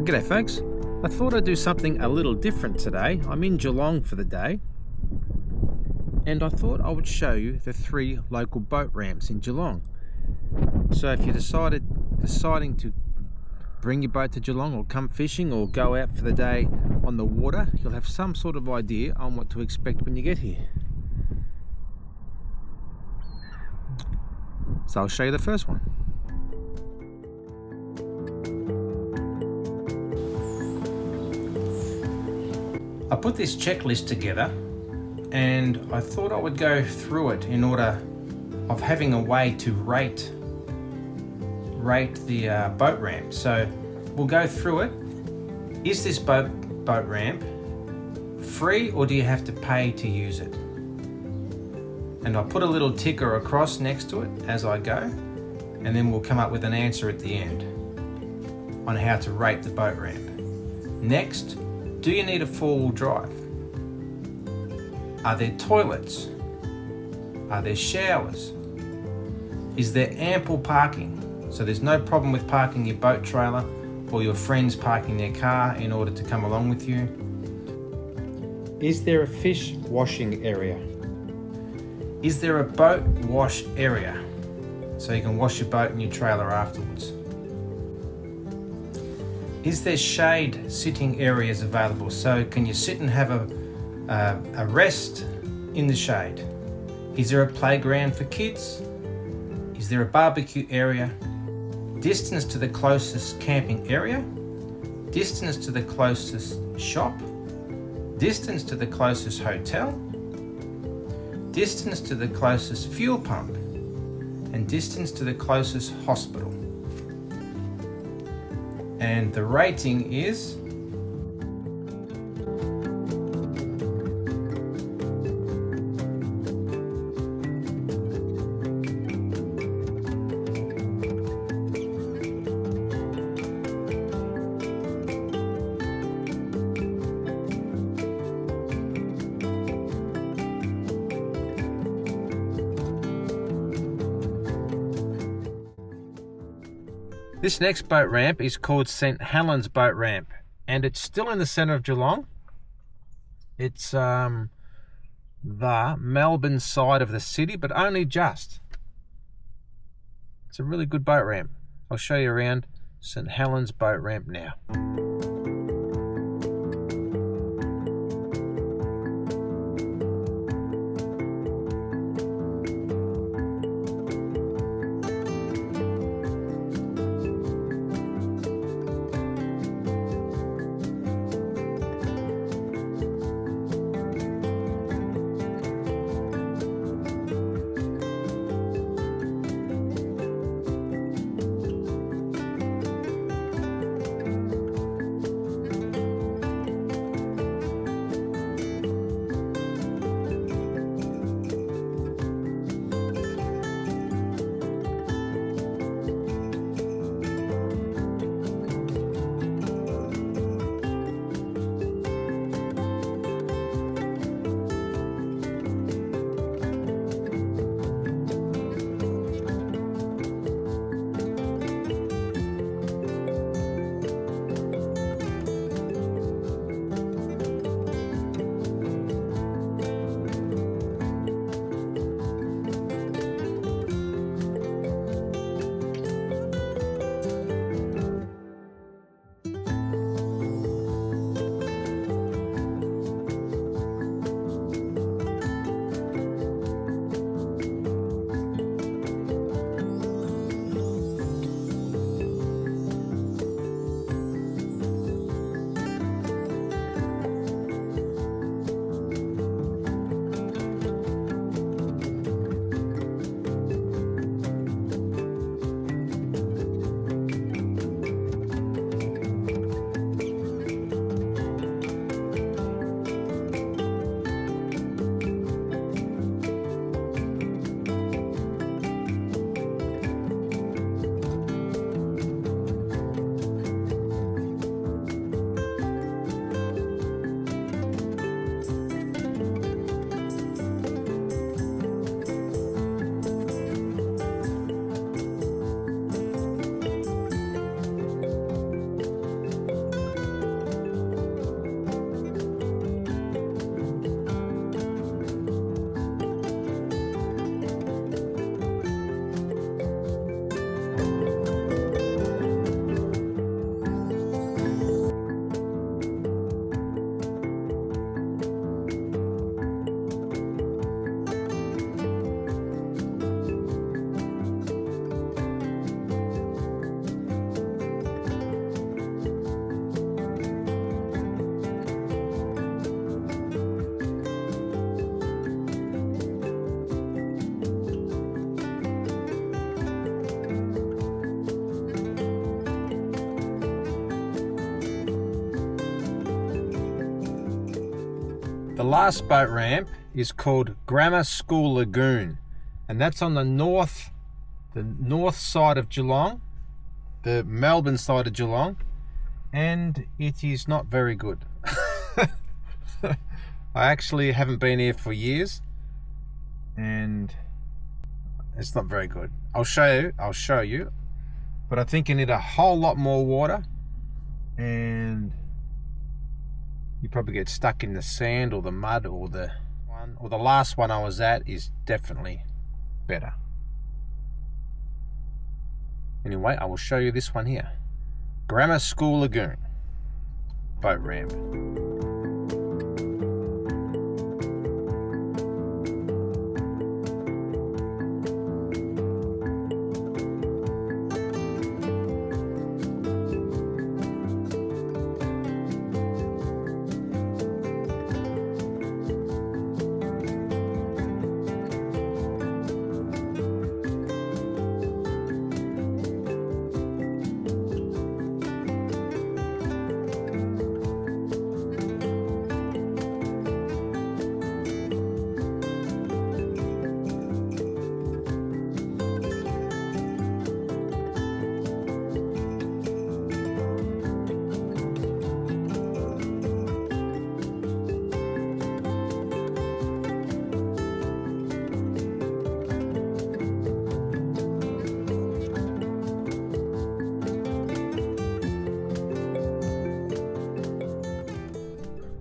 G'day folks, I thought I'd do something a little different today. I'm in Geelong for the day and I thought I would show you the 3 local boat ramps in Geelong. So if you're deciding to bring your boat to Geelong or come fishing or go out for the day on the water, you'll have some sort of idea on what to expect when you get here. So I'll show you the first one. I put this checklist together and I thought I would go through it in order of having a way to rate the boat ramp. So we'll go through it. Is this boat ramp free or do you have to pay to use it? And I'll put a little ticker across next to it as I go, and then we'll come up with an answer at the end on how to rate the boat ramp. Next, do you need a 4-wheel drive? Are there toilets? Are there showers? Is there ample parking? So there's no problem with parking your boat trailer or your friends parking their car in order to come along with you. Is there a fish washing area? Is there a boat wash area so you can wash your boat and your trailer afterwards? Is there shade sitting areas available? So can you sit and have a rest in the shade? Is there a playground for kids? Is there a barbecue area? Distance to the closest camping area? Distance to the closest shop? Distance to the closest hotel? Distance to the closest fuel pump? And distance to the closest hospital. And the rating is This next boat ramp is called St. Helens boat ramp, and it's still in the centre of Geelong. It's the Melbourne side of the city, but only just. It's a really good boat ramp. I'll show you around St. Helens boat ramp now. The last boat ramp is called Grammar School Lagoon, and that's on the north side of Geelong, the Melbourne side of Geelong, and it is not very good. I actually haven't been here for years, and it's not very good. I'll show you, but I think you need a whole lot more water, and you probably get stuck in the sand or the mud, or the last one I was at is definitely better. Anyway, I will show you this one here. Grammar School Lagoon boat ramp.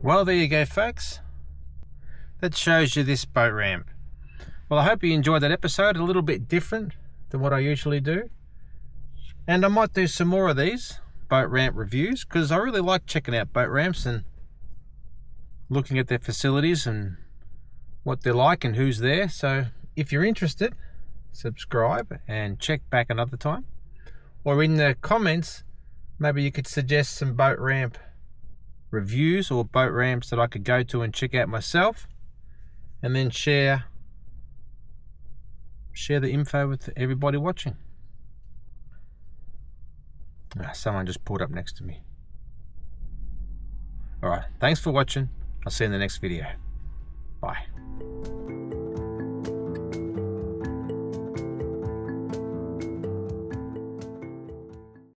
Well, there you go, folks. That shows you this boat ramp. Well, I hope you enjoyed that episode. A little bit different than what I usually do. And I might do some more of these boat ramp reviews, because I really like checking out boat ramps and looking at their facilities and what they're like and who's there. So if you're interested, subscribe and check back another time. Or in the comments, maybe you could suggest some boat ramp reviews or boat ramps that I could go to and check out myself, and then share the info with everybody watching. Someone just pulled up next to me. Alright, thanks for watching. I'll see you in the next video. Bye.